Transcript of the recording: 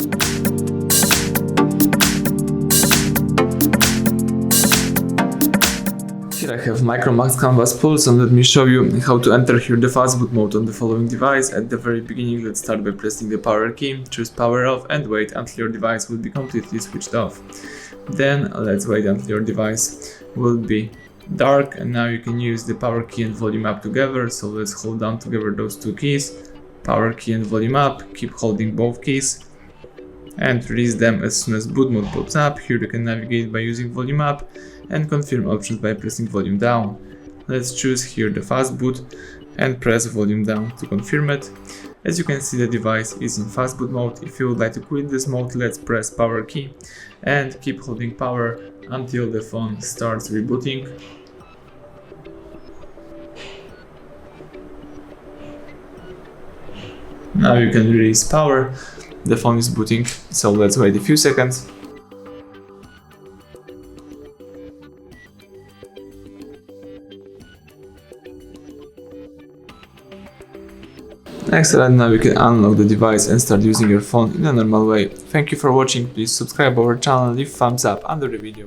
Here I have MICROMAX Canvas Pulse, and let me show you how to enter here the Fastboot mode on the following device. At the very beginning, let's start by pressing the power key, choose power off and wait until your device will be completely switched off. Then let's wait until your device will be dark, and now you can use the power key and volume up together. So let's hold down together those two keys, power key and volume up, keep holding both keys and release them as soon as boot mode pops up. Here you can navigate by using volume up and confirm options by pressing volume down. Let's choose here the Fastboot and press volume down to confirm it. As you can see, the device is in Fastboot mode. If you would like to quit this mode, let's press power key and keep holding power until the phone starts rebooting. Now you can release power. The phone is booting, so let's wait a few seconds. Excellent, now you can unlock the device and start using your phone in a normal way. Thank you for watching, please subscribe our channel, leave thumbs up under the video.